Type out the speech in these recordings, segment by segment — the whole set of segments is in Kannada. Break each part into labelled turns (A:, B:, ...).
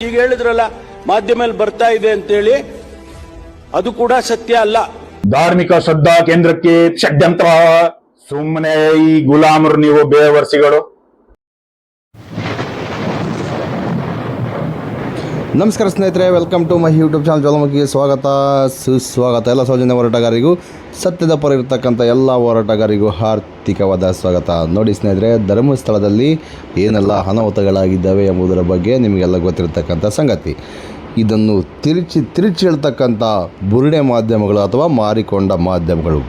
A: ಈಗ ಹೇಳಿದ್ರಲ್ಲ ಮಾಧ್ಯಮದಲ್ಲಿ ಬರ್ತಾ ಇದೆ ಅಂತೇಳಿ, ಅದು ಕೂಡ ಸತ್ಯ ಅಲ್ಲ.
B: ಧಾರ್ಮಿಕ ಶ್ರದ್ಧಾ ಕೇಂದ್ರಕ್ಕೆ ಷಡ್ಯಂತ್ರ. ಸುಮ್ಮನೆ ಈ ಗುಲಾಮರು ನೀವು ಬೇವರ್ಸಿಗಳು.
C: ನಮಸ್ಕಾರ ಸ್ನೇಹಿತರೆ, welcome to my YouTube channel ಜ್ವಾಲಾಮುಖಿಗೆ ಸ್ವಾಗತ ಸುಸ್ವಾಗತ. ಎಲ್ಲ ಸೌಜನ್ಯ ಹೋರಾಟಗಾರರಿಗೂ, ಸತ್ಯದ ಪರ ಇರತಕ್ಕಂಥ ಎಲ್ಲ ಹೋರಾಟಗಾರರಿಗೂ ಹಾರ್ದಿಕವಾದ ಸ್ವಾಗತ. ನೋಡಿ ಸ್ನೇಹಿತರೆ, ಧರ್ಮಸ್ಥಳದಲ್ಲಿ ಏನೆಲ್ಲ ಅನಾಹುತಗಳಾಗಿದ್ದಾವೆ ಎಂಬುದರ ಬಗ್ಗೆ ನಿಮಗೆಲ್ಲ ಗೊತ್ತಿರತಕ್ಕಂಥ ಸಂಗತಿ. ಇದನ್ನು ತಿರುಚಿ ಹೇಳ್ತಕ್ಕಂಥ ಬುರುಡೆ ಮಾಧ್ಯಮಗಳು ಅಥವಾ ಮಾರಿಕೊಂಡ ಮಾಧ್ಯಮಗಳು.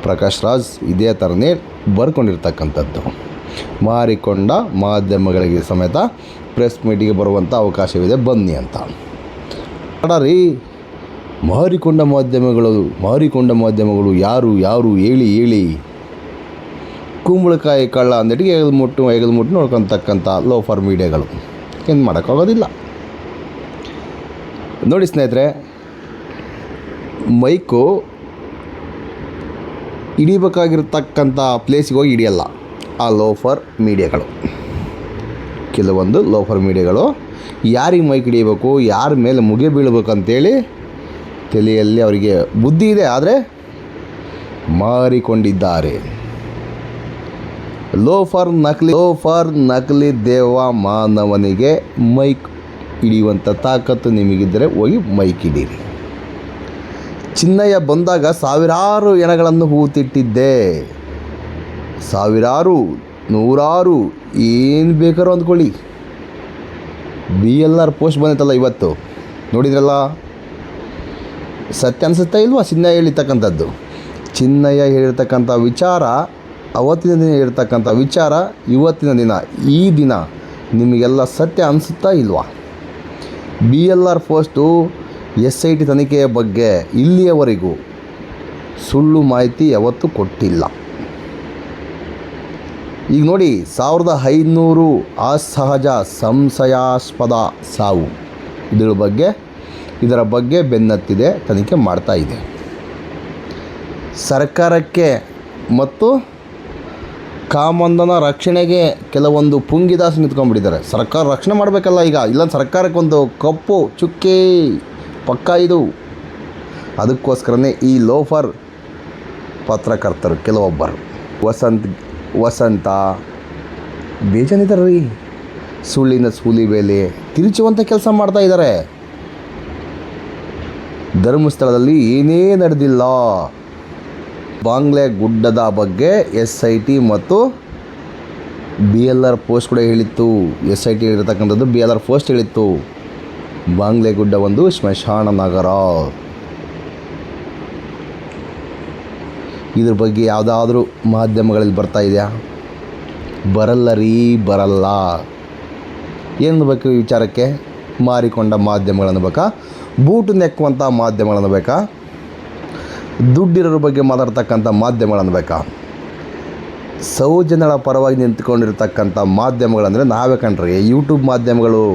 C: ಪ್ರಕಾಶ್ ರಾಜ್ ಇದೇ ಥರನೇ ಬರ್ಕೊಂಡಿರ್ತಕ್ಕಂಥದ್ದು. ಮಾರಿಕೊಂಡ ಮಾಧ್ಯಮಗಳಿಗೆ ಸಮೇತ ಪ್ರೆಸ್ ಮೀಟಿಗೆ ಬರುವಂಥ ಅವಕಾಶವಿದೆ, ಬನ್ನಿ ಅಂತ. ರೀ, ಮಾರಿಕೊಂಡ ಮಾಧ್ಯಮಗಳು ಯಾರು ಹೇಳಿ ಕುಂಬಳಕಾಯಿ ಕಳ್ಳ ಅಂದಟಿಗೆ ಎಗಲ್ಮುಟ್ಟು ನೋಡ್ಕೊತಕ್ಕಂಥ ಲೋಫರ್ ಮೀಡಿಯಾಗಳು. ಏನು ಮಾಡೋಕ್ಕಾಗೋದಿಲ್ಲ. ನೋಡಿ ಸ್ನೇಹಿತರೆ, ಮೈಕು ಹಿಡಿಬೇಕಾಗಿರ್ತಕ್ಕಂಥ ಪ್ಲೇಸಿಗೆ ಹೋಗಿ ಹಿಡಿಯಲ್ಲ ಆ ಲೋಫರ್ ಮೀಡಿಯಾಗಳು. ಕೆಲವೊಂದು ಲೋಫರ್ ಮೀಡಿಯಾಗಳು ಯಾರಿಗೆ ಮೈಕ್ ಹಿಡಿಯಬೇಕು, ಯಾರ ಮೇಲೆ ಮುಗಿ ಬೀಳಬೇಕಂತೇಳಿ ತಲೆಯಲ್ಲಿ ಅವರಿಗೆ ಬುದ್ಧಿ ಇದೆ, ಆದರೆ ಮಾರಿಕೊಂಡಿದ್ದಾರೆ. ಲೋಫರ್ ನಕಲಿ ದೇವ ಮಾನವನಿಗೆ ಮೈಕ್ ಹಿಡಿಯುವಂಥ ತಾಕತ್ತು ನಿಮಗಿದ್ದರೆ ಹೋಗಿ ಮೈಕ್ ಹಿಡೀರಿ. ಚಿನ್ನಯ್ಯ ಬಂದಾಗ ಸಾವಿರಾರು ಹೆಣಗಳನ್ನು ಹೂತಿಟ್ಟಿದ್ದೆ, ಸಾವಿರಾರು ನೂರಾರು ಏನು ಬೇಕಾರೋ ಅಂದ್ಕೊಳ್ಳಿ. BLR ಪೋಸ್ಟ್ ಬಂದಿತ್ತಲ್ಲ ಇವತ್ತು, ನೋಡಿದ್ರಲ್ಲ? ಸತ್ಯ ಅನಿಸುತ್ತಾ ಇಲ್ವಾ? ಚಿನ್ನಯ್ಯ ಹೇಳಿರ್ತಕ್ಕಂಥದ್ದು, ಚಿನ್ನಯ್ಯ ಹೇಳಿರ್ತಕ್ಕಂಥ ವಿಚಾರ, ಅವತ್ತಿನ ದಿನ ಹೇಳಿರ್ತಕ್ಕಂಥ ವಿಚಾರ, ಇವತ್ತಿನ ದಿನ, ಈ ದಿನ ನಿಮಗೆಲ್ಲ ಸತ್ಯ ಅನಿಸುತ್ತಾ ಇಲ್ವಾ? BLR ಪೋಸ್ಟು SIT ತನಿಖೆಯ ಬಗ್ಗೆ ಇಲ್ಲಿಯವರೆಗೂ ಸುಳ್ಳು ಮಾಹಿತಿ ಯಾವತ್ತೂ ಕೊಟ್ಟಿಲ್ಲ. ಈಗ ನೋಡಿ, 1500 ಅಸಹಜ ಸಂಶಯಾಸ್ಪದ ಸಾವು, ಇದರ ಬಗ್ಗೆ ಬೆನ್ನತ್ತಿದೆ, ತನಿಖೆ ಮಾಡ್ತಾ ಇದೆ. ಸರ್ಕಾರಕ್ಕೆ ಮತ್ತು ಕಾಮಂದನ ರಕ್ಷಣೆಗೆ ಕೆಲವೊಂದು ಪುಂಗಿದಾಸ ನಿಂತ್ಕೊಂಡ್ಬಿಟ್ಟಿದ್ದಾರೆ. ಸರ್ಕಾರ ರಕ್ಷಣೆ ಮಾಡಬೇಕಲ್ಲ ಈಗ, ಇಲ್ಲ ಸರ್ಕಾರಕ್ಕೊಂದು ಕಪ್ಪು ಚುಕ್ಕೆ ಪಕ್ಕ ಇದು. ಅದಕ್ಕೋಸ್ಕರನೇ ಈ ಲೋಫರ್ ಪತ್ರಕರ್ತರು ಕೆಲವೊಬ್ಬರು, ವಸಂತ ಬೇಜಾನಿದ್ದಾರೆ ರೀ, ಸುಳ್ಳಿನ ಸೂಲಿ ಬೇಲೆ ತಿರುಚುವಂಥ ಕೆಲಸ ಮಾಡ್ತಾ ಇದ್ದಾರೆ. ಧರ್ಮಸ್ಥಳದಲ್ಲಿ ಏನೇ ನಡೆದಿಲ್ಲ. ಬಾಂಗ್ಲೆ ಗುಡ್ಡದ ಬಗ್ಗೆ SIT ಮತ್ತು BLR ಪೋಸ್ಟ್ ಕೂಡ ಹೇಳಿತ್ತು. SIT ಹೇಳಿರ್ತಕ್ಕಂಥದ್ದು BLR ಪೋಸ್ಟ್ ಹೇಳಿತ್ತು. ಬಾಂಗ್ಲೆ ಗುಡ್ಡ ಒಂದು ಸ್ಮಶಾನ ನಗರ. ಇದ್ರ ಬಗ್ಗೆ ಯಾವುದಾದ್ರೂ ಮಾಧ್ಯಮಗಳಲ್ಲಿ ಬರ್ತಾ ಇದೆಯಾ? ಬರಲ್ಲ. ಏನು ಬೇಕು ಈ ವಿಚಾರಕ್ಕೆ? ಮಾರಿಕೊಂಡ ಮಾಧ್ಯಮಗಳನ್ನು ಬೇಕಾ? ಬೂಟು ನೆಕ್ಕುವಂಥ ಮಾಧ್ಯಮಗಳನ್ನು ಬೇಕಾ? ದುಡ್ಡಿರೋರ ಬಗ್ಗೆ ಮಾತಾಡ್ತಕ್ಕಂಥ ಮಾಧ್ಯಮಗಳನ್ನು ಬೇಕಾ? ಸೌಜನ್ಯಗಳ ಪರವಾಗಿ ನಿಂತ್ಕೊಂಡಿರ್ತಕ್ಕಂಥ ಮಾಧ್ಯಮಗಳಂದರೆ ನಾವೇ ಕಣ್ರಿ, ಯೂಟ್ಯೂಬ್ ಮಾಧ್ಯಮಗಳು.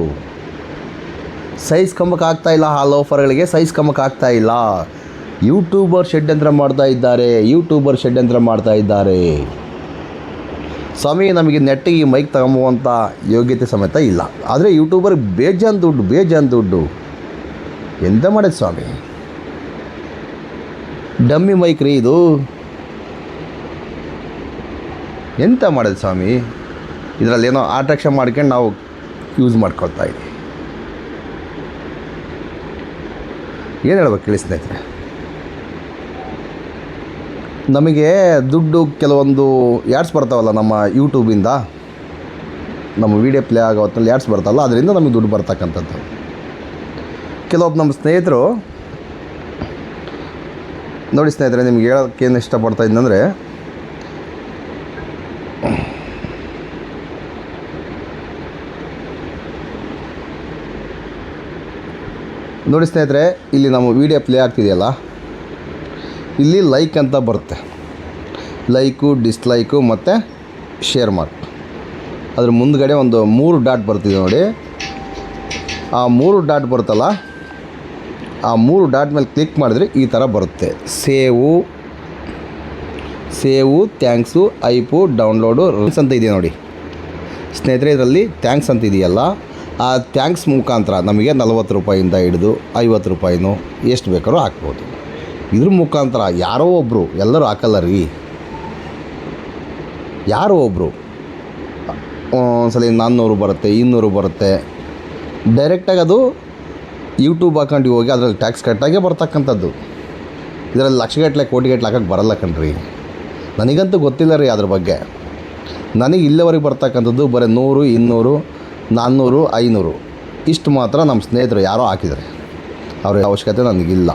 C: ಸೈಜ್ ಕಮ್ಮಕ್ಕಾಗ್ತಾಯಿಲ್ಲ, ಆ ಲೋಫರ್ಗಳಿಗೆ ಸೈಜ್ ಕಮ್ಮಕ್ಕಾಗ್ತಾಯಿಲ್ಲ. ಯೂಟ್ಯೂಬರ್ ಷಡ್ಯಂತ್ರ ಮಾಡ್ತಾ ಇದ್ದಾರೆ. ಸ್ವಾಮಿ, ನಮಗೆ ನೆಟ್ಟಿಗೆ ಮೈಕ್ ತಗೊಂಬುವಂಥ ಯೋಗ್ಯತೆ ಸಮೇತ ಇಲ್ಲ, ಆದರೆ ಯೂಟ್ಯೂಬರ್ ಬೇಜಾನ್ ದುಡ್ಡು ಎಂತ ಮಾಡೋದು ಸ್ವಾಮಿ? ಡಮ್ಮಿ ಮೈಕ್ ರೀ ಇದು, ಎಂತ ಮಾಡೋದು ಸ್ವಾಮಿ? ಇದರಲ್ಲೇನೋ ಅಟ್ರಾಕ್ಷನ್ ಮಾಡ್ಕೊಂಡು ನಾವು ಯೂಸ್ ಮಾಡ್ಕೊಳ್ತಾ ಇದ್ದೀವಿ. ಏನು ಹೇಳ್ಬೇಕು ಹೇಳಿ ಸ್ನೇಹಿತರೆ? ನಮಗೆ ದುಡ್ಡು ಕೆಲವೊಂದು ಆ್ಯಡ್ಸ್ ಬರ್ತಾವಲ್ಲ ನಮ್ಮ ಯೂಟ್ಯೂಬಿಂದ, ನಮ್ಮ ವೀಡಿಯೋ ಪ್ಲೇ ಆಗೋ ಹೊತ್ತಲ್ಲಿ ಆ್ಯಡ್ಸ್ ಬರ್ತಾವಲ್ಲ, ಅದರಿಂದ ನಮಗೆ ದುಡ್ಡು ಬರ್ತಕ್ಕಂಥದ್ದು. ಕೆಲವೊಬ್ಬ ನಮ್ಮ ಸ್ನೇಹಿತರು, ನೋಡಿ ಸ್ನೇಹಿತರೆ, ನಿಮ್ಗೆ ಹೇಳೋಕ್ಕೇನು ಇಷ್ಟಪಡ್ತಾ ಇದ್ದಂದರೆ, ನೋಡಿ ಸ್ನೇಹಿತರೆ, ಇಲ್ಲಿ ನಮ್ಮ ವೀಡಿಯೋ ಪ್ಲೇ ಆಗ್ತಿದೆಯಲ್ಲ, ಇಲ್ಲಿ ಲೈಕ್ ಅಂತ ಬರುತ್ತೆ. ಲೈಕು, ಡಿಸ್ಲೈಕು ಮತ್ತು ಶೇರ್ ಮಾರ್ಕ್. ಅದ್ರ ಮುಂದ್ಗಡೆ ಒಂದು 3 ಡಾಟ್ ಬರ್ತಿದೆ ನೋಡಿ. ಆ 3 ಡಾಟ್ ಬರುತ್ತಲ್ಲ, ಆ 3 ಡಾಟ್ ಮೇಲೆ ಕ್ಲಿಕ್ ಮಾಡಿದ್ರೆ ಈ ಥರ ಬರುತ್ತೆ. ಸೇವು, ಥ್ಯಾಂಕ್ಸು, ಐಪು, ಡೌನ್ಲೋಡು, ಅಂತ ಇದೆ ನೋಡಿ ಸ್ನೇಹಿತರೆ. ಇದರಲ್ಲಿ ಥ್ಯಾಂಕ್ಸ್ ಅಂತ ಇದೆಯಲ್ಲ, ಆ ಥ್ಯಾಂಕ್ಸ್ ಮುಖಾಂತರ ನಮಗೆ 40 ರೂಪಾಯಿಂದ ಹಿಡಿದು 50 ರೂಪಾಯಿನೋ ಎಷ್ಟು ಬೇಕಾದ್ರೂ ಹಾಕ್ಬೋದು. ಇದ್ರ ಮುಖಾಂತರ ಯಾರೋ ಒಬ್ಬರು, ಎಲ್ಲರೂ ಹಾಕಲ್ಲ ರೀ, ಯಾರೋ ಒಬ್ಬರು ಒಂದ್ಸಲ 400 ಬರುತ್ತೆ, 200 ಬರುತ್ತೆ. ಡೈರೆಕ್ಟಾಗಿ ಅದು ಯೂಟ್ಯೂಬ್ ಅಕೌಂಟಿಗೆ ಹೋಗಿ ಅದರಲ್ಲಿ ಟ್ಯಾಕ್ಸ್ ಕಟ್ಟಾಗೇ ಬರ್ತಕ್ಕಂಥದ್ದು. ಇದರಲ್ಲಿ ಲಕ್ಷಗಟ್ಟಲೆ ಕೋಟಿಗಟ್ಟಲೆ ಹಾಕಕ್ಕೆ ಬರಲ್ಲ ಕಣ್ರಿ. ನನಗಂತೂ ಗೊತ್ತಿಲ್ಲ ರೀ ಅದ್ರ ಬಗ್ಗೆ. ನನಗೆ ಇಲ್ಲಿವರೆಗೆ ಬರ್ತಕ್ಕಂಥದ್ದು ಬರೀ 100, 200, 400, 500 ಇಷ್ಟು ಮಾತ್ರ ನಮ್ಮ ಸ್ನೇಹಿತರು ಯಾರೋ ಹಾಕಿದ್ದಾರೆ. ಅವ್ರ ಅವಶ್ಯಕತೆ ನನಗಿಲ್ಲ.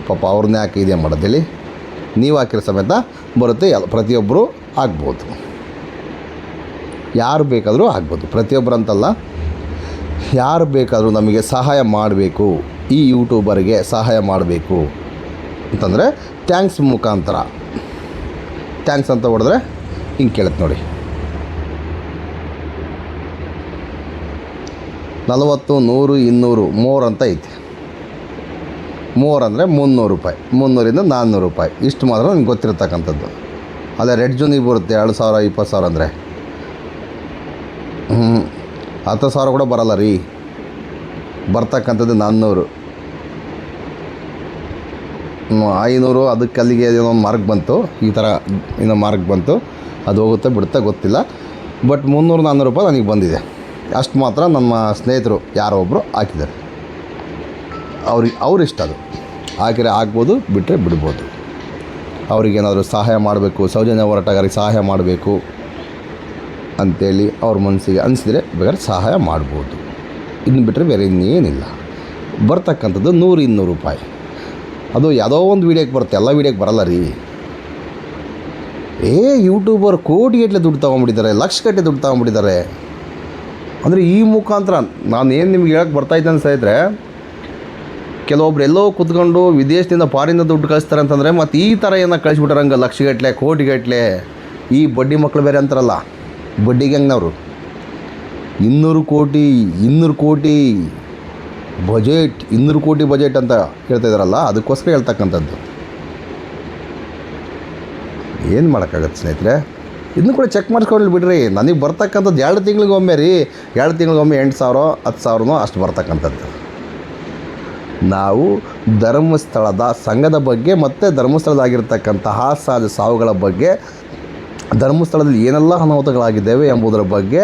C: ಪಾಪ ಅವ್ರನ್ನೇ ಹಾಕಿ ಇದೇ ಮಾಡೋದೇಳಿ. ನೀವು ಹಾಕಿರೋ ಸಮೇತ ಬರುತ್ತೆ, ಪ್ರತಿಯೊಬ್ಬರು ಆಗ್ಬೋದು, ಯಾರು ಬೇಕಾದರೂ ಆಗ್ಬೋದು. ಪ್ರತಿಯೊಬ್ಬರು ಅಂತಲ್ಲ, ಯಾರು ಬೇಕಾದರೂ ನಮಗೆ ಸಹಾಯ ಮಾಡಬೇಕು, ಈ ಯೂಟ್ಯೂಬರ್ಗೆ ಸಹಾಯ ಮಾಡಬೇಕು ಅಂತಂದರೆ ಥ್ಯಾಂಕ್ಸ್ ಮುಖಾಂತರ. ಥ್ಯಾಂಕ್ಸ್ ಅಂತ ಹೊಡೆದ್ರೆ ಹಿಂಗೆ ಕೇಳುತ್ತೆ ನೋಡಿ. 40, 100, 200, ಮೋರ್ ಅಂತ ಐತಿ. ಮೋರ್ ಅಂದರೆ 300 ರೂಪಾಯಿ, 300ರಿಂದ 400 ರೂಪಾಯಿ ಇಷ್ಟು ಮಾತ್ರ ನನಗೆ ಗೊತ್ತಿರತಕ್ಕಂಥದ್ದು. ಅದೇ ರೆಡ್ ಜೂನಿಗೆ ಬರುತ್ತೆ 2,000, 20,000 ಅಂದರೆ 10,000 ಕೂಡ ಬರಲ್ಲ ರೀ. ಬರ್ತಕ್ಕಂಥದ್ದು 400, 500. ಅದಕ್ಕೆ ಅಲ್ಲಿಗೆ ಏನೋ ಮಾರ್ಕ್ ಬಂತು, ಈ ಥರ ಏನೋ ಮಾರ್ಕ್ ಬಂತು, ಅದು ಹೋಗುತ್ತೆ ಬಿಡುತ್ತೆ ಗೊತ್ತಿಲ್ಲ. ಬಟ್ 300, 400 ರೂಪಾಯಿ ನನಗೆ ಬಂದಿದೆ. ಅಷ್ಟು ಮಾತ್ರ ನಮ್ಮ ಸ್ನೇಹಿತರು ಯಾರೋ ಒಬ್ಬರು ಹಾಕಿದ್ದಾರೆ. ಅವ್ರಿಷ್ಟ, ಅದು ಹಾಕಿದ್ರೆ ಹಾಕ್ಬೋದು, ಬಿಟ್ಟರೆ ಬಿಡ್ಬೋದು. ಅವ್ರಿಗೇನಾದರೂ ಸಹಾಯ ಮಾಡಬೇಕು, ಸೌಜನ್ಯ ಹೋರಾಟಗಾರರಿಗೆ ಸಹಾಯ ಮಾಡಬೇಕು ಅಂಥೇಳಿ ಅವ್ರ ಮನಸ್ಸಿಗೆ ಅನಿಸಿದರೆ ಬೇಕಾದ್ರೆ ಸಹಾಯ ಮಾಡ್ಬೋದು. ಇನ್ನು ಬಿಟ್ಟರೆ ಬೇರೆ ಇನ್ನೇನಿಲ್ಲ. ಬರ್ತಕ್ಕಂಥದ್ದು 100, 200 ರೂಪಾಯಿ. ಅದು ಯಾವುದೋ ಒಂದು ವೀಡಿಯೋಕ್ಕೆ ಬರುತ್ತೆ, ಎಲ್ಲ ವೀಡಿಯೋಕ್ಕೆ ಬರಲ್ಲ ರೀ. ಯೂಟ್ಯೂಬರ್ ಕೋಟಿಗಟ್ಟಲೆ ದುಡ್ಡು ತೊಗೊಂಬಿಟ್ಟಿದ್ದಾರೆ, ಲಕ್ಷಗಟ್ಟಲೆ ದುಡ್ಡು ತೊಗೊಂಬಿಟ್ಟಿದ್ದಾರೆ. ಅಂದರೆ ಈ ಮುಖಾಂತರ ನಾನು ಏನು ನಿಮ್ಗೆ ಹೇಳಕ್ಕೆ ಬರ್ತಾಯಿದ್ದೆ ಅನ್ಸಾಯಿದ್ರೆ, ಕೆಲವೊಬ್ರು ಎಲ್ಲೋ ಕೂತ್ಕೊಂಡು ವಿದೇಶದಿಂದ ಫಾರಿನಿಂದ ದುಡ್ಡು ಕಳಿಸ್ತಾರೆ ಅಂತಂದರೆ ಮತ್ತು ಈ ಥರ ಏನೋ ಕಳಿಸ್ಬಿಟ್ಟಾರಂಗೆ ಲಕ್ಷಗಟ್ಟಲೆ ಕೋಟಿಗಟ್ಟಲೆ. ಈ ಬಡ್ಡಿ ಮಕ್ಕಳು ಬೇರೆ ಅಂತಾರಲ್ಲ, ಬಡ್ಡಿ ಗ್ಯಾಂಗ್ನವರು 200 ಕೋಟಿ ಬಜೆಟ್, 200 ಕೋಟಿ ಬಜೆಟ್ ಅಂತ ಹೇಳ್ತಾಯಿದ್ದಾರಲ್ಲ, ಅದಕ್ಕೋಸ್ಕರ ಹೇಳ್ತಕ್ಕಂಥದ್ದು. ಏನು ಮಾಡೋಕ್ಕಾಗತ್ತೆ ಸ್ನೇಹಿತರೆ? ಇದನ್ನು ಕೂಡ ಚೆಕ್ ಮಾಡಿಸ್ಕೊಂಡು ಬಿಡ್ರಿ. ನನಗೆ ಬರ್ತಕ್ಕಂಥದ್ದು 2 ತಿಂಗಳಿಗೊಮ್ಮೆ ರೀ, 2 ತಿಂಗಳಿಗೊಮ್ಮೆ 8,000, 10,000 ಅಷ್ಟು ಬರ್ತಕ್ಕಂಥದ್ದು. ನಾವು ಧರ್ಮಸ್ಥಳದ ಸಂಘದ ಬಗ್ಗೆ ಮತ್ತು ಧರ್ಮಸ್ಥಳದಾಗಿರ್ತಕ್ಕಂತಹ ಸಹಜ ಸಾವುಗಳ ಬಗ್ಗೆ, ಧರ್ಮಸ್ಥಳದಲ್ಲಿ ಏನೆಲ್ಲ ಅನಾಹುತಗಳಾಗಿದ್ದಾವೆ ಎಂಬುದರ ಬಗ್ಗೆ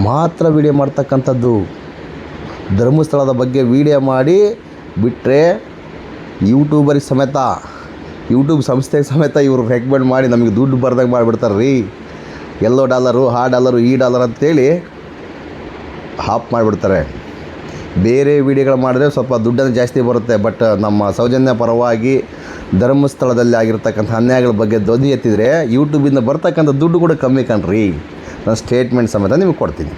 C: ಮಾತ್ರ ವಿಡಿಯೋ ಮಾಡ್ತಕ್ಕಂಥದ್ದು. ಧರ್ಮಸ್ಥಳದ ಬಗ್ಗೆ ವಿಡಿಯೋ ಮಾಡಿ ಬಿಟ್ಟರೆ ಯೂಟ್ಯೂಬರಿಗೆ ಸಮೇತ, ಯೂಟ್ಯೂಬ್ ಸಂಸ್ಥೆಗೆ ಸಮೇತ ಇವರು ರೆಕಮೆಂಡ್ ಮಾಡಿ ನಮಗೆ ದುಡ್ಡು ಬರ್ದಂಗೆ ಮಾಡಿಬಿಡ್ತಾರೆ ರೀ. ಎಲ್ಲೋ ಡಾಲರು, ಆ ಡಾಲರು, ಈ ಡಾಲರ್ ಅಂತೇಳಿ ಹಾಪ್ ಮಾಡಿಬಿಡ್ತಾರೆ. ಬೇರೆ ವಿಡಿಯೋಗಳು ಮಾಡಿದ್ರೆ ಸ್ವಲ್ಪ ದುಡ್ಡನ್ನು ಜಾಸ್ತಿ ಬರುತ್ತೆ. ಬಟ್ ನಮ್ಮ ಸೌಜನ್ಯ ಪರವಾಗಿ ಧರ್ಮಸ್ಥಳದಲ್ಲಿ ಆಗಿರ್ತಕ್ಕಂಥ ಅನ್ಯಾಯಗಳ ಬಗ್ಗೆ ಧ್ವನಿ ಎತ್ತಿದರೆ ಯೂಟ್ಯೂಬಿಂದ ಬರ್ತಕ್ಕಂಥ ದುಡ್ಡು ಕೂಡ ಕಮ್ಮಿ ಕಣ್ರಿ. ನಾನು ಸ್ಟೇಟ್ಮೆಂಟ್ ಸಮೇತ ನಿಮಗೆ ಕೊಡ್ತೀನಿ.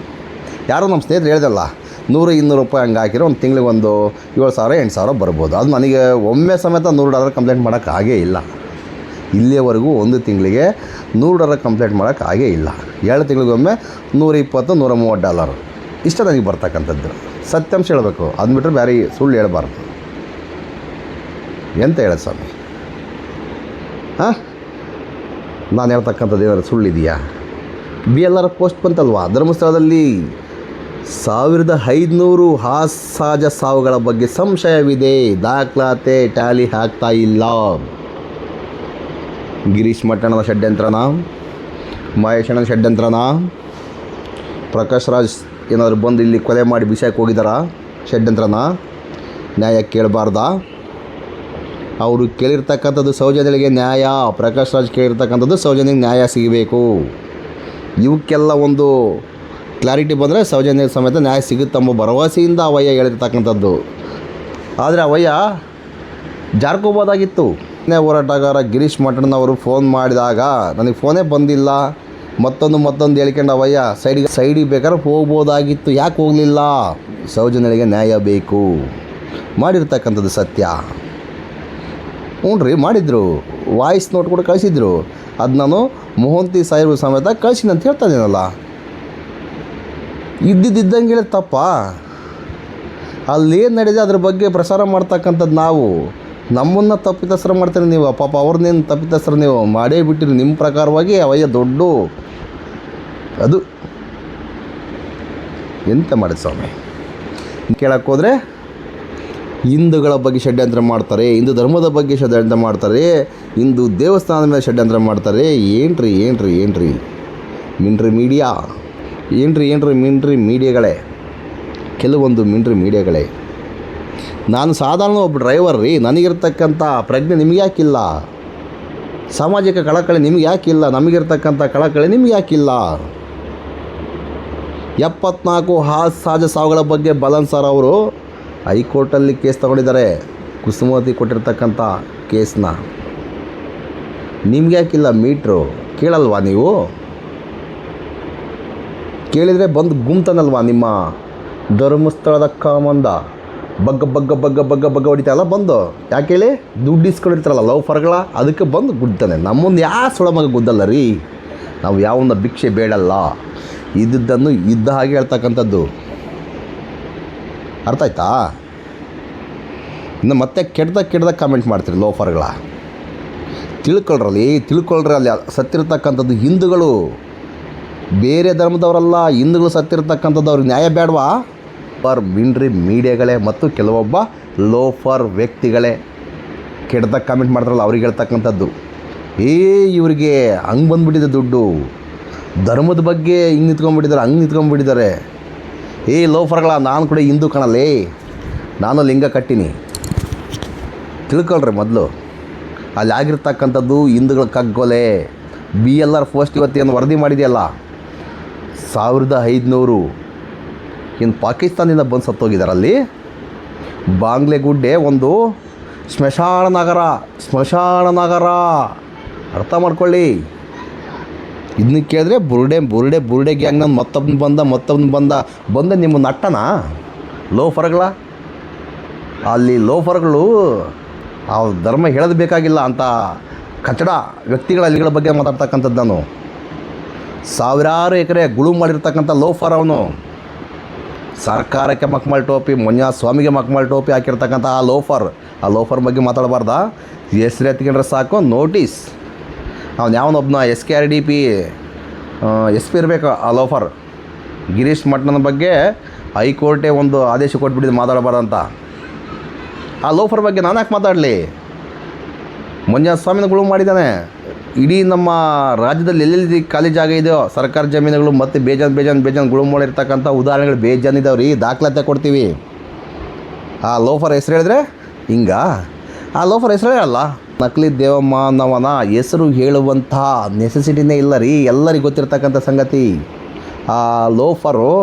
C: ಯಾರೋ ನಮ್ಮ ಸ್ನೇಹಿತರು ಹೇಳ್ದಲ್ಲ, 100, 200 ರೂಪಾಯಿ ಹಂಗೆ ಹಾಕಿರೋ ಒಂದು ತಿಂಗಳಿಗೆ ಒಂದು 7,000, 8,000 ಬರ್ಬೋದು. ಅದು ನನಗೆ ಒಮ್ಮೆ ಸಮೇತ $100 ಕಂಪ್ಲೇಂಟ್ ಮಾಡೋಕ್ಕೆ ಆಗೇ ಇಲ್ಲ. ಇಲ್ಲಿಯವರೆಗೂ ಒಂದು ತಿಂಗಳಿಗೆ $100 ಕಂಪ್ಲೇಂಟ್ ಮಾಡೋಕ್ಕೆ ಆಗೇ ಇಲ್ಲ. 2 ತಿಂಗಳಿಗೊಮ್ಮೆ $120, $130 ಇಷ್ಟ ನನಗೆ ಬರ್ತಕ್ಕಂಥದ್ದು. ಸತ್ಯಾಂಶ ಹೇಳಬೇಕು, ಅಂದ್ಬಿಟ್ರೆ ಬೇರೆ ಸುಳ್ಳು ಹೇಳಬಾರ್ದು. ಎಂತ ಹೇಳೋದು ಸ್ವಾಮಿ? ನಾನು ಹೇಳ್ತಕ್ಕಂಥದ್ದು ಏನಾದ್ರು ಸುಳ್ಳಿದೆಯಾ? BLR ಪೋಸ್ಟ್ ಬಂತಲ್ವಾ, ಧರ್ಮಸ್ಥಳದಲ್ಲಿ 1500 ಸಹಜ ಸಾವುಗಳ ಬಗ್ಗೆ ಸಂಶಯವಿದೆ, ದಾಖಲಾತಿ ಟ್ಯಾಲಿ ಆಗ್ತಾ ಇಲ್ಲ. ಗಿರೀಶ್ ಮಟ್ಟಣ್ಣನ ಷಡ್ಯಂತ್ರನ, ಮಹೇಶ್ ಅಣ್ಣನ ಷಡ್ಯಂತ್ರನ, ಪ್ರಕಾಶ್ ರಾಜ್ ಏನಾದರೂ ಬಂದು ಇಲ್ಲಿ ಕೊಲೆ ಮಾಡಿ ಬಿಸಾಕಿ ಹೋಗಿದ್ದಾರಾ ಷಡ್ಯಂತ್ರನ? ನ್ಯಾಯ ಕೇಳಬಾರ್ದಾ? ಅವರು ಕೇಳಿರ್ತಕ್ಕಂಥದ್ದು ಸೌಜನ್ಯಗಳಿಗೆ ನ್ಯಾಯ. ಪ್ರಕಾಶ್ ರಾಜ್ ಕೇಳಿರ್ತಕ್ಕಂಥದ್ದು ಸೌಜನ್ಯಗೆ ನ್ಯಾಯ ಸಿಗಬೇಕು. ಇವಕ್ಕೆಲ್ಲ ಒಂದು ಕ್ಲಾರಿಟಿ ಬಂದರೆ ಸೌಜನ್ಯ ಸಮೇತ ನ್ಯಾಯ ಸಿಗುತ್ತಂಬ ಭರವಸೆಯಿಂದ ಅವಯ್ಯ ಹೇಳಿರ್ತಕ್ಕಂಥದ್ದು. ಆದರೆ ಅವಯ್ಯ ಜಾರ್ಕೋಬೋದಾಗಿತ್ತು. ಹೋರಾಟಗಾರ ಗಿರೀಶ್ ಮಠಣ್ಣನವರು ಫೋನ್ ಮಾಡಿದಾಗ ನನಗೆ ಫೋನೇ ಬಂದಿಲ್ಲ, ಮತ್ತೊಂದು ಹೇಳ್ಕೊಂಡು ಅವಯ್ಯ ಸೈಡಿಗೆ ಬೇಕಾದ್ರೆ ಹೋಗ್ಬೋದಾಗಿತ್ತು. ಯಾಕೆ ಹೋಗಲಿಲ್ಲ? ಸೌಜನ್ಯಗಳಿಗೆ ನ್ಯಾಯ ಬೇಕು. ಮಾಡಿರ್ತಕ್ಕಂಥದ್ದು ಸತ್ಯ. ಹ್ಞೂ ರೀ, ಮಾಡಿದರು. ವಾಯ್ಸ್ ನೋಟ್ ಕೂಡ ಕಳಿಸಿದ್ರು. ಅದು ನಾನು ಮೋಹಂತಿ ಸಾಹೇಬ್ರು ಸಮೇತ ಕಳಿಸಿನಿ ಅಂತ ಹೇಳ್ತಾ ಇದ್ದೀನಲ್ಲ. ಇದ್ದಿದ್ದಂಗೆ ಹೇಳಿ ತಪ್ಪ? ಅಲ್ಲೇನು ನಡೆದಿದೆ ಅದ್ರ ಬಗ್ಗೆ ಪ್ರಸಾರ ಮಾಡ್ತಕ್ಕಂಥದ್ದು ನಾವು. ನಮ್ಮನ್ನು ತಪ್ಪಿತಸ್ಥರು ಮಾಡ್ತೀರಿ ನೀವು. ಪಾಪ ಅವ್ರನ್ನೇನು ತಪ್ಪಿತಸ್ಥರು ನೀವು ಮಾಡೇ ಬಿಟ್ಟಿರಿ. ನಿಮ್ಮ ಪ್ರಕಾರವಾಗಿ ಅವಯ್ಯ ದೊಡ್ಡ ಅದು ಎಂತ ಮಾಡಿ ಸ್ವಾಮಿ ಕೇಳಕ್ಕೆ ಹೋದರೆ ಹಿಂದೂಗಳ ಬಗ್ಗೆ ಷಡ್ಯಂತ್ರ ಮಾಡ್ತಾರೆ, ಹಿಂದೂ ಧರ್ಮದ ಬಗ್ಗೆ ಷಡ್ಯಂತ್ರ ಮಾಡ್ತಾರೆ, ಹಿಂದೂ ದೇವಸ್ಥಾನದ ಮೇಲೆ ಷಡ್ಯಂತ್ರ ಮಾಡ್ತಾರೆ. ಏನ್ರಿ ಮಿಂಟ್ರಿ ಮೀಡಿಯಾ, ಮಿಂಟ್ರಿ ಮೀಡಿಯಾಗಳೇ, ಕೆಲವೊಂದು ಮಿಂಟ್ರಿ ಮೀಡಿಯಾಗಳೇ. ನಾನು ಸಾಧಾರಣ ಒಬ್ಬ ಡ್ರೈವರ್ ರೀ, ನನಗಿರ್ತಕ್ಕಂಥ ಪ್ರಜ್ಞೆ ನಿಮಗೆ ಯಾಕಿಲ್ಲ? ಸಾಮಾಜಿಕ ಕಳಕಳಿ ನಿಮ್ಗೆ ಯಾಕಿಲ್ಲ? ನಮಗಿರ್ತಕ್ಕಂಥ ಕಳಕಳಿ ನಿಮ್ಗೆ ಯಾಕಿಲ್ಲ? 74 ಸಹಜ ಸಾವುಗಳ ಬಗ್ಗೆ ಬಲನ್ ಸರ್ ಅವರು ಹೈಕೋರ್ಟಲ್ಲಿ ಕೇಸ್ ತಗೊಂಡಿದ್ದಾರೆ, ಕುಸುಮವತಿ ಕೊಟ್ಟಿರ್ತಕ್ಕಂಥ ಕೇಸ್ನ. ನಿಮ್ಗೆ ಯಾಕಿಲ್ಲ ಮೀಟ್ರು? ಕೇಳಲ್ವಾ ನೀವು? ಕೇಳಿದರೆ ಬಂದು ಗುಮ್ತಾನಲ್ವಾ ನಿಮ್ಮ ಧರ್ಮಸ್ಥಳದ ಕಾಮಂದ ಬಗ್ಗ ಹೊಡಿತಾರಲ್ಲ ಬಂದು? ಯಾಕೆ ಹೇಳಿ? ದುಡ್ಡು ಇಸ್ಕೊಂಡಿರ್ತಾರಲ್ಲ ಲವ್ ಫರ್ಗಳ, ಅದಕ್ಕೆ ಬಂದು ಗುಡ್ತಾನೆ. ನಮ್ಮೊಂದು ಯಾವ ಸುಳಮಗ ಗುದ್ದಲ್ಲ ರೀ, ನಾವು ಯಾವೊಂದು ಭಿಕ್ಷೆ ಬೇಡಲ್ಲ, ಇದ್ದದ್ದನ್ನು ಇದ್ದ ಹಾಗೆ ಹೇಳ್ತಕ್ಕಂಥದ್ದು. ಅರ್ಥ ಆಯ್ತಾ? ಇನ್ನು ಮತ್ತೆ ಕೆಡ್ದಾಗ ಕಾಮೆಂಟ್ ಮಾಡ್ತೀರಿ ಲವ್ ಫರ್ಗಳ. ತಿಳ್ಕೊಳ್ರಿ ಅಲ್ಲಿ ಸತ್ತಿರ್ತಕ್ಕಂಥದ್ದು ಹಿಂದೂಗಳು, ಬೇರೆ ಧರ್ಮದವರಲ್ಲ, ಹಿಂದೂಗಳು ಸತ್ತಿರ್ತಕ್ಕಂಥದ್ದು. ಅವ್ರಿಗೆ ನ್ಯಾಯ ಬೇಡವಾ? ಮಿಂಟ್ರಿ ಮೀಡಿಯಾಗಳೇ ಮತ್ತು ಕೆಲವೊಬ್ಬ ಲೋಫರ್ ವ್ಯಕ್ತಿಗಳೇ ಕೆಡ್ದಾಗ ಕಾಮೆಂಟ್ ಮಾಡ್ತಾರಲ್ಲ, ಅವ್ರಿಗೆ ಹೇಳ್ತಕ್ಕಂಥದ್ದು ಇವ್ರಿಗೆ ಹಂಗೆ ಬಂದುಬಿಟ್ಟಿದೆ ದುಡ್ಡು, ಧರ್ಮದ ಬಗ್ಗೆ ಹಿಂಗೆ ನಿಂತ್ಕೊಂಡ್ಬಿಟ್ಟಿದ್ದಾರೆ. ಲೋಫರ್ಗಳ, ನಾನು ಕೂಡ ಹಿಂದೂ ಕಣಲೇ, ನಾನು ಲಿಂಗ ಕಟ್ಟಿನಿ. ತಿಳ್ಕೊಳ್ರಿ ಮೊದಲು. ಅಲ್ಲಿ ಆಗಿರ್ತಕ್ಕಂಥದ್ದು ಹಿಂದೂಗಳ ಕಗ್ಗೊಲೆ. BLR ಪೋಸ್ಟ್ ಇವತ್ತೇನು ವರದಿ ಮಾಡಿದೆಯಲ್ಲ, 1500 ಇನ್ನು ಪಾಕಿಸ್ತಾನದಿಂದ ಬಂದು ಸತ್ತೋಗಿದ್ದಾರಲ್ಲಿ. ಬಾಂಗ್ಲೆಗುಡ್ಡೆ ಒಂದು ಸ್ಮಶಾನ ನಗರ. ಅರ್ಥ ಮಾಡ್ಕೊಳ್ಳಿ. ಇದನ್ನ ಕೇಳಿದ್ರೆ ಬುರುಡೆ ಗ್ಯಾಂಗ್ನ ಮತ್ತೊಬ್ಬನ ಬಂದ ನಿಮ್ಮ ನಟ್ಟನ ಲೋಫರ್ಗಳ. ಅಲ್ಲಿ ಲೋಫರ್ಗಳು ಆ ಧರ್ಮ ಹೇಳೋದು ಬೇಕಾಗಿಲ್ಲ ಅಂತ ಕಚಡ ವ್ಯಕ್ತಿಗಳ ಅಲ್ಲಿಗಳ ಬಗ್ಗೆ ಮಾತಾಡ್ತಕ್ಕಂಥದ್ದು ನಾನು. ಸಾವಿರಾರು ಎಕರೆ ಗುಳು ಮಾಡಿರ್ತಕ್ಕಂಥ ಲೋಫರ್ ಅವನು. ಸರ್ಕಾರಕ್ಕೆ ಮಕ್ಮಲ್ ಟೋಪಿ, ಸ್ವಾಮಿಗೆ ಮಕ್ಮಲ್ ಟೋಪಿ ಹಾಕಿರ್ತಕ್ಕಂಥ ಆ ಲೋಫರ್ ಬಗ್ಗೆ ಮಾತಾಡಬಾರ್ದಾ? ಹೆಸ್ರು ಎತ್ಕೊಂಡ್ರೆ ಸಾಕು ನೋಟಿಸ್. ಅವನು ಯಾವನೊಬ್ಬನ SKRDP SP ಇರಬೇಕು. ಆ ಲೋಫರ್ ಗಿರೀಶ್ ಮಠನ ಬಗ್ಗೆ ಹೈಕೋರ್ಟೇ ಒಂದು ಆದೇಶ ಕೊಟ್ಬಿಟ್ಟಿದ್ದು ಮಾತಾಡಬಾರ್ದಂತ. ಆ ಲೋಫರ್ ಬಗ್ಗೆ ನಾನು ಯಾಕೆ ಮಾತಾಡಲಿ? ಸ್ವಾಮಿನ ಗುಳು ಮಾಡಿದ್ದಾನೆ. ಇಡೀ ನಮ್ಮ ರಾಜ್ಯದಲ್ಲಿ ಎಲ್ಲೆಲ್ಲಿ ಖಾಲಿ ಜಾಗ ಇದೆಯೋ ಸರ್ಕಾರ ಜಮೀನುಗಳು ಮತ್ತು ಬೇಜಾನ್ ಗುಳು ಮಾಡಿರ್ತಕ್ಕಂಥ ಉದಾಹರಣೆಗಳು ಬೇಜಾನ್ ಇದಾವೆ ರೀ, ದಾಖಲಾತಿ ಕೊಡ್ತೀವಿ. ಆ ಲೋಫರ್ ಹೆಸರು ಹೇಳಿದ್ರೆ ಆ ಲೋಫರ್ ಹೆಸರು ಹೇಳಲ್ಲ. ನಕಲಿ ದೇವಮಾನವನ ಹೆಸರು ಹೇಳುವಂಥ ನೆಸೆಸಿಟಿನೇ ಇಲ್ಲ ರೀ, ಎಲ್ಲರಿಗೂ ಗೊತ್ತಿರ್ತಕ್ಕಂಥ ಸಂಗತಿ. ಆ ಲೋಫರು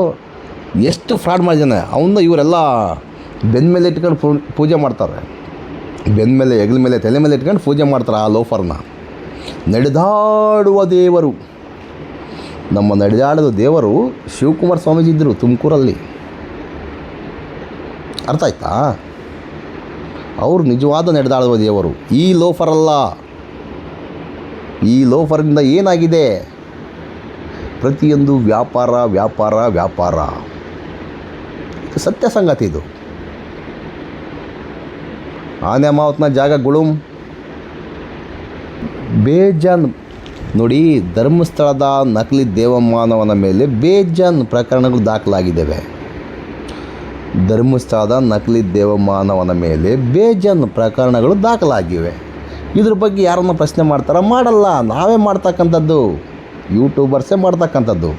C: ಎಷ್ಟು ಫ್ರಾಡ್ ಮಾಡಿದ್ದಾನೆ ಅವನ್ನ ಇವರೆಲ್ಲ ಬೆನ್ನ ಮೇಲೆ ಇಟ್ಕೊಂಡು ಪೂಜೆ ಮಾಡ್ತಾರೆ. ಬೆನ್ನ ಮೇಲೆ, ಹೆಗಲ ಮೇಲೆ, ತಲೆ ಮೇಲೆ ಇಟ್ಕೊಂಡು ಪೂಜೆ ಮಾಡ್ತಾರೆ ಆ ಲೋಫರ್ನ. ನಡೆದಾಡುವ ದೇವರು, ನಮ್ಮ ನಡೆದಾಡುವ ದೇವರು ಶಿವಕುಮಾರ ಸ್ವಾಮೀಜಿ ಇದ್ದರು ತುಮಕೂರಲ್ಲಿ. ಅರ್ಥ ಆಯ್ತಾ? ಅವರು ನಿಜವಾದ ನಡೆದಾಡುವ ದೇವರು. ಈ ಲೋಫರಲ್ಲ. ಈ ಲೋಫರಿಂದ ಏನಾಗಿದೆ? ಪ್ರತಿಯೊಂದು ವ್ಯಾಪಾರ. ಸತ್ಯ ಸಂಗತಿ ಇದು. ಆನೆ ಮಾವತ್ನ ಜಾಗ ಗುಳುಮ್ ಬೇಜಾನ್ ನೋಡಿ. ಧರ್ಮಸ್ಥಳದ ನಕಲಿ ದೇವಮಾನವನ ಮೇಲೆ ಬೇಜಾನ್ ಪ್ರಕರಣಗಳು ದಾಖಲಾಗಿದ್ದಾವೆ. ಧರ್ಮಸ್ಥಳದ ನಕಲಿ ದೇವಮಾನವನ ಮೇಲೆ ಬೇಜಾನ್ ಪ್ರಕರಣಗಳು ದಾಖಲಾಗಿವೆ. ಇದ್ರ ಬಗ್ಗೆ ಯಾರನ್ನ ಪ್ರಶ್ನೆ ಮಾಡಲ್ಲ. ನಾವೇ ಮಾಡ್ತಕ್ಕಂಥದ್ದು, ಯೂಟ್ಯೂಬರ್ಸೇ ಮಾಡ್ತಕ್ಕಂಥದ್ದು.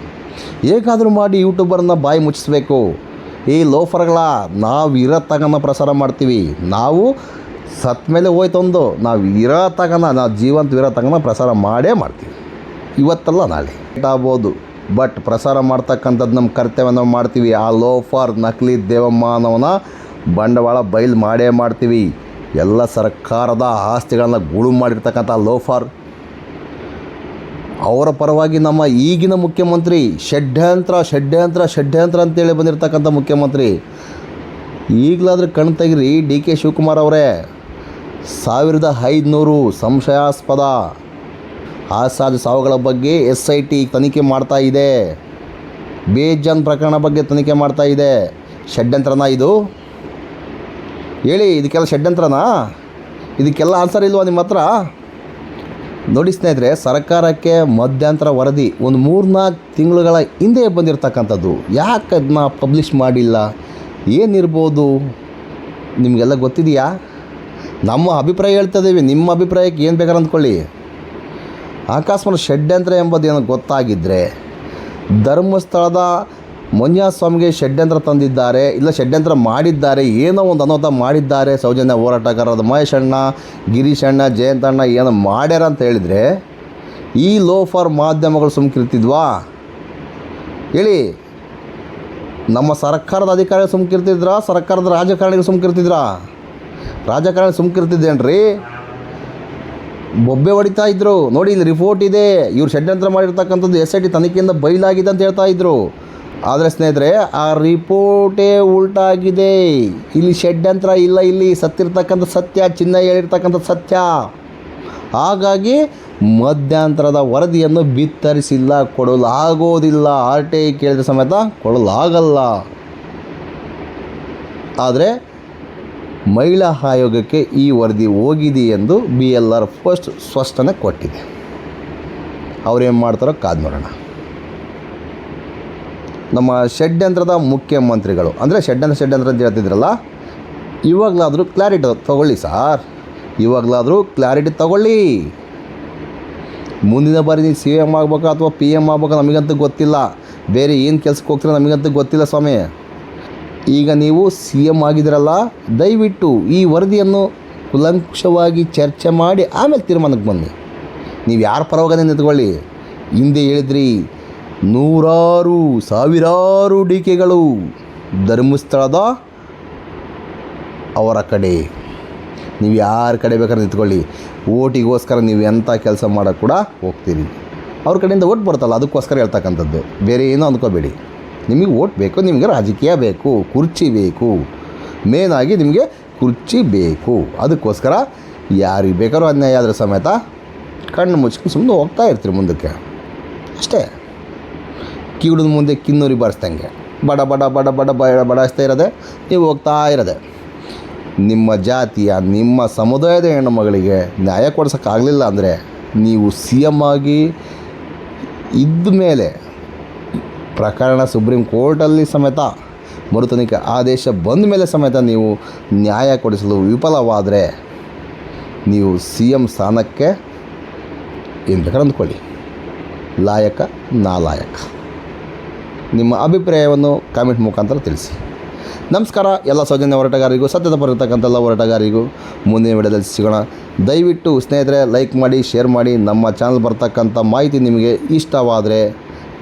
C: ಹೇಗಾದರೂ ಮಾಡಿ ಯೂಟ್ಯೂಬರ್ನ ಬಾಯಿ ಮುಚ್ಚಿಸ್ಬೇಕು. ಈ ಲೋಫರ್ಗಳ, ನಾವು ಇರೋ ತಗನ ಪ್ರಸಾರ ಮಾಡ್ತೀವಿ. ನಾವು ಸತ್ತ ಮೇಲೆ ಹೋಯ್ತೊಂದು, ನಾವು ಜೀವಂತ ಇರೋ ತಗನ ಪ್ರಸಾರ ಮಾಡ್ತೀವಿ. ಇವತ್ತಲ್ಲ ನಾಳೆ ಆಗ್ಬೋದು, ಬಟ್ ಪ್ರಸಾರ ಮಾಡ್ತಕ್ಕಂಥದ್ದು ನಮ್ಮ ಕರ್ತವ್ಯ ನಾವು ಮಾಡ್ತೀವಿ. ಆ ಲೋಫರ್ ನಕಲಿ ದೇವಮಾನವನ ಬಂಡವಾಳ ಬಯಲು ಮಾಡ್ತೀವಿ. ಎಲ್ಲ ಸರ್ಕಾರದ ಆಸ್ತಿಗಳನ್ನು ಗುಳು ಮಾಡಿರ್ತಕ್ಕಂಥ ಲೋಫರ್ ಅವರ ಪರವಾಗಿ ನಮ್ಮ ಈಗಿನ ಮುಖ್ಯಮಂತ್ರಿ ಷಡ್ಯಂತ್ರ ಅಂತೇಳಿ ಬಂದಿರತಕ್ಕಂಥ ಮುಖ್ಯಮಂತ್ರಿ. ಈಗಲಾದರೂ ಕಣ್ ತೆಗಿರಿ DK ಶಿವಕುಮಾರ್ ಅವರೇ. 1500 ಸಂಶಯಾಸ್ಪದ ಅಸಹಜ ಸಾವುಗಳ ಬಗ್ಗೆ SIT ತನಿಖೆ ಮಾಡ್ತಾ ಇದೆ. ಬೇಜಾನ್ ಪ್ರಕರಣ ಬಗ್ಗೆ ತನಿಖೆ ಮಾಡ್ತಾ ಇದೆ. ಷಡ್ಯಂತ್ರನಾ ಇದು? ಹೇಳಿ, ಇದಕ್ಕೆಲ್ಲ ಷಡ್ಯಂತ್ರನಾ? ಇದಕ್ಕೆಲ್ಲ ಆನ್ಸರ್ ಇಲ್ವಾ ನಿಮ್ಮ ಹತ್ರ? ನೋಡಿ ಸ್ನೇಹಿತರೆ, ಸರ್ಕಾರಕ್ಕೆ ಮಧ್ಯಂತರ ವರದಿ ಒಂದು 3-4 ತಿಂಗಳುಗಳ ಹಿಂದೆ ಬಂದಿರತಕ್ಕಂಥದ್ದು. ಯಾಕೆ ಅದನ್ನ ಪಬ್ಲಿಷ್ ಮಾಡಿಲ್ಲ? ಏನಿರ್ಬೋದು? ನಿಮಗೆಲ್ಲ ಗೊತ್ತಿದೆಯಾ? ನಮ್ಮ ಅಭಿಪ್ರಾಯ ಹೇಳ್ತಿದ್ದೀವಿ, ನಿಮ್ಮ ಅಭಿಪ್ರಾಯಕ್ಕೆ ಏನು ಬೇಕಾದ್ರೆ ಅಂದ್ಕೊಳ್ಳಿ. ಅಕಸ್ಮಾತ್ ಷಡ್ಯಂತ್ರ ಎಂಬುದೇನು ಗೊತ್ತಾಗಿದ್ದರೆ ಧರ್ಮಸ್ಥಳದ ಮಂಜುನಾಥಸ್ವಾಮಿಗೆ ಷಡ್ಯಂತ್ರ ತಂದಿದ್ದಾರೆ, ಇಲ್ಲ ಷಡ್ಯಂತ್ರ ಮಾಡಿದ್ದಾರೆ, ಏನೋ ಒಂದು ಅನಾಹುತ ಮಾಡಿದ್ದಾರೆ, ಸೌಜನ್ಯ ಹೋರಾಟಗಾರರಾದ ಮಹೇಶ್ ಅಣ್ಣ, ಗಿರೀಶ್ ಅಣ್ಣ, ಜಯಂತಣ್ಣ ಏನೋ ಮಾಡ್ಯಾರ ಅಂತ ಹೇಳಿದರೆ ಈ ಲೋಫರ್ ಮಾಧ್ಯಮಗಳು ಸುಮ್ಕಿರ್ತಿದ್ವಾ? ಹೇಳಿ. ನಮ್ಮ ಸರ್ಕಾರದ ಅಧಿಕಾರಿಗಳು ಸುಮ್ಕಿರ್ತಿದ್ರಾ? ಸರ್ಕಾರದ ರಾಜಕಾರಣಿಗಳು ಸುಮ್ಕಿರ್ತಿದ್ರಾ? ರಾಜಕಾರಣಿ ಸುಮ್ಕಿರ್ತಿದ್ದೇನ್ರಿ? ಬೊಬ್ಬೆ ಹೊಡಿತಾ ಇದ್ರು. ನೋಡಿ, ಇಲ್ಲಿ ರಿಪೋರ್ಟ್ ಇದೆ, ಇವ್ರು ಷಡ್ಯಂತ್ರ ಮಾಡಿರ್ತಕ್ಕಂಥದ್ದು SIT ತನಿಖೆಯಿಂದ ಬಯಲಾಗಿದೆ ಅಂತ ಹೇಳ್ತಾ ಇದ್ರು. ಆದರೆ ಸ್ನೇಹಿತರೆ, ಆ ರಿಪೋರ್ಟೇ ಉಲ್ಟಾಗಿದೆ. ಇಲ್ಲಿ ಷಡ್ಯಂತ್ರ ಇಲ್ಲ, ಇಲ್ಲಿ ಸತ್ತಿರ್ತಕ್ಕಂಥ ಸತ್ಯ, ಚಿನ್ನ ಹೇಳಿರ್ತಕ್ಕಂಥ ಸತ್ಯ. ಹಾಗಾಗಿ ಮಧ್ಯಂತರದ ವರದಿಯನ್ನು ಬಿತ್ತರಿಸಿಲ್ಲ, ಕೊಡಲಾಗೋದಿಲ್ಲ. RTI ಕೇಳಿದ ಸಮೇತ ಕೊಡಲಾಗಲ್ಲ. ಆದರೆ ಮಹಿಳಾ ಆಯೋಗಕ್ಕೆ ಈ ವರದಿ ಹೋಗಿದೆ ಎಂದು BLR ಫಸ್ಟ್ ಸ್ಪಷ್ಟನೆ ಕೊಟ್ಟಿದೆ. ಅವ್ರೇನು ಮಾಡ್ತಾರೋ ಕಾದು ನೋಡೋಣ. ನಮ್ಮ ಷಡ್ಯಂತ್ರದ ಮುಖ್ಯಮಂತ್ರಿಗಳು ಅಂದರೆ ಷಡ್ಯಂತ್ರ ಅಂತ ಹೇಳ್ತಿದ್ರಲ್ಲ, ಇವಾಗಲಾದರೂ ಕ್ಲಾರಿಟಿ ತಗೊಳ್ಳಿ ಸಾರ್, ಇವಾಗಲಾದರೂ ಕ್ಲಾರಿಟಿ ತಗೊಳ್ಳಿ. ಮುಂದಿನ ಬಾರಿ ನೀವು CM ಆಗ್ಬೇಕಾ ಅಥವಾ PM ಆಗ್ಬೇಕಾ ನಮಗಂತೂ ಗೊತ್ತಿಲ್ಲ. ಬೇರೆ ಏನು ಕೆಲಸಕ್ಕೆ ಹೋಗ್ತೀರ ನಮಗಂತೂ ಗೊತ್ತಿಲ್ಲ ಸ್ವಾಮಿ. ಈಗ ನೀವು CM ಆಗಿದ್ದೀರಲ್ಲ, ದಯವಿಟ್ಟು ಈ ವರದಿಯನ್ನು ಕುಲಂಕುಷವಾಗಿ ಚರ್ಚೆ ಮಾಡಿ ಆಮೇಲೆ ತೀರ್ಮಾನಕ್ಕೆ ಬನ್ನಿ. ನೀವು ಯಾರ ಪರವಾಗಿ ನಿಂತ್ಕೊಳ್ಳಿ. ಹಿಂದೆ ಹೇಳಿದ್ರಿ, 100 ಸಾವಿರಾರು DKಗಳು ಧರ್ಮಸ್ಥಳದ ಅವರ ಕಡೆ. ನೀವು ಯಾರ ಕಡೆ ಬೇಕಾದ್ರೆ ನಿಂತ್ಕೊಳ್ಳಿ. ಓಟಿಗೋಸ್ಕರ ನೀವು ಎಂಥ ಕೆಲಸ ಮಾಡೋಕ್ಕೆ ಕೂಡ ಹೋಗ್ತೀರಿ. ಅವ್ರ ಕಡೆಯಿಂದ ಓಟ್ ಬರ್ತಲ್ಲ, ಅದಕ್ಕೋಸ್ಕರ ಹೇಳ್ತಕ್ಕಂಥದ್ದು, ಬೇರೆ ಏನೂ ಅಂದ್ಕೋಬೇಡಿ. ನಿಮಗೆ ಓಟ್ ಬೇಕು, ನಿಮಗೆ ರಾಜಕೀಯ ಬೇಕು, ಕುರ್ಚಿ ಬೇಕು, ಮೇನಾಗಿ ನಿಮಗೆ ಕುರ್ಚಿ ಬೇಕು. ಅದಕ್ಕೋಸ್ಕರ ಯಾರಿಗೆ ಬೇಕಾದ್ರೂ ಅನ್ಯಾಯ ಆದರೆ ಸಮೇತ ಕಣ್ಣು ಮುಚ್ಕೊಂಡು ಸುಮ್ಮನೆ ಹೋಗ್ತಾ ಇರ್ತೀರಿ ಮುಂದಕ್ಕೆ ಅಷ್ಟೇ. ಕಿವಿಡಿದ ಮುಂದೆ ಕಿನ್ನೂರಿ ಬಾರಿಸ್ದಂಗೆ ಬಡ ಬಡ ಬಡ ಬಡ ಬಡಾಯಿಸ್ತಾ ಇರೋದೆ, ನೀವು ಹೋಗ್ತಾ ಇರೋದೆ. ನಿಮ್ಮ ಜಾತಿಯ, ನಿಮ್ಮ ಸಮುದಾಯದ ಹೆಣ್ಣು ಮಗಳಿಗೆ ನ್ಯಾಯ ಕೊಡ್ಸೋಕ್ಕಾಗಲಿಲ್ಲ ಅಂದರೆ ನೀವು CM ಆಗಿ ಇದ್ದ ಮೇಲೆ ಪ್ರಕರಣ ಸುಪ್ರೀಂ ಕೋರ್ಟಲ್ಲಿ ಸಮೇತ ಮರು ತನಿಖೆ ಆದೇಶ ಬಂದ ಮೇಲೆ ಸಮೇತ ನೀವು ನ್ಯಾಯ ಕೊಡಿಸಲು ವಿಫಲವಾದರೆ ನೀವು CM ಸ್ಥಾನಕ್ಕೆ ಏನು ಬೇಕಾದ್ರೆ ಅಂದ್ಕೊಳ್ಳಿ, ಲಾಯಕ ನಾಲಾಯಕ. ನಿಮ್ಮ ಅಭಿಪ್ರಾಯವನ್ನು ಕಾಮೆಂಟ್ ಮುಖಾಂತರ ತಿಳಿಸಿ. ನಮಸ್ಕಾರ ಎಲ್ಲ ಸೌಜನ್ಯ ಹೋರಾಟಗಾರರಿಗೂ, ಸತ್ಯದ ಪರತಕ್ಕಂಥ ಎಲ್ಲ ಹೋರಾಟಗಾರರಿಗೂ. ಮುಂದಿನ ವಿಡಿಯೋದಲ್ಲಿ ಸಿಗೋಣ. ದಯವಿಟ್ಟು ಸ್ನೇಹಿತರೆ ಲೈಕ್ ಮಾಡಿ, ಶೇರ್ ಮಾಡಿ. ನಮ್ಮ ಚಾನಲ್ ಬರ್ತಕ್ಕಂಥ ಮಾಹಿತಿ ನಿಮಗೆ ಇಷ್ಟವಾದರೆ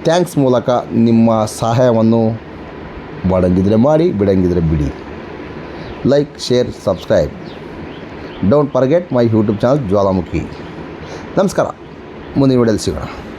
C: ಥ್ಯಾಂಕ್ಸ್ ಮೂಲಕ ನಿಮ್ಮ ಸಹಾಯವನ್ನು ಮಾಡಂಗಿದ್ರೆ ಮಾಡಿ, ಬಿಡಂಗಿದ್ರೆ ಬಿಡಿ. Like, share, subscribe. Don't forget my YouTube channel Jwalamukhi. ನಮಸ್ಕಾರ. ಮುಂದಿನ ವಿಡಿಯೋದಲ್ಲಿ ಸಿಗೋಣ.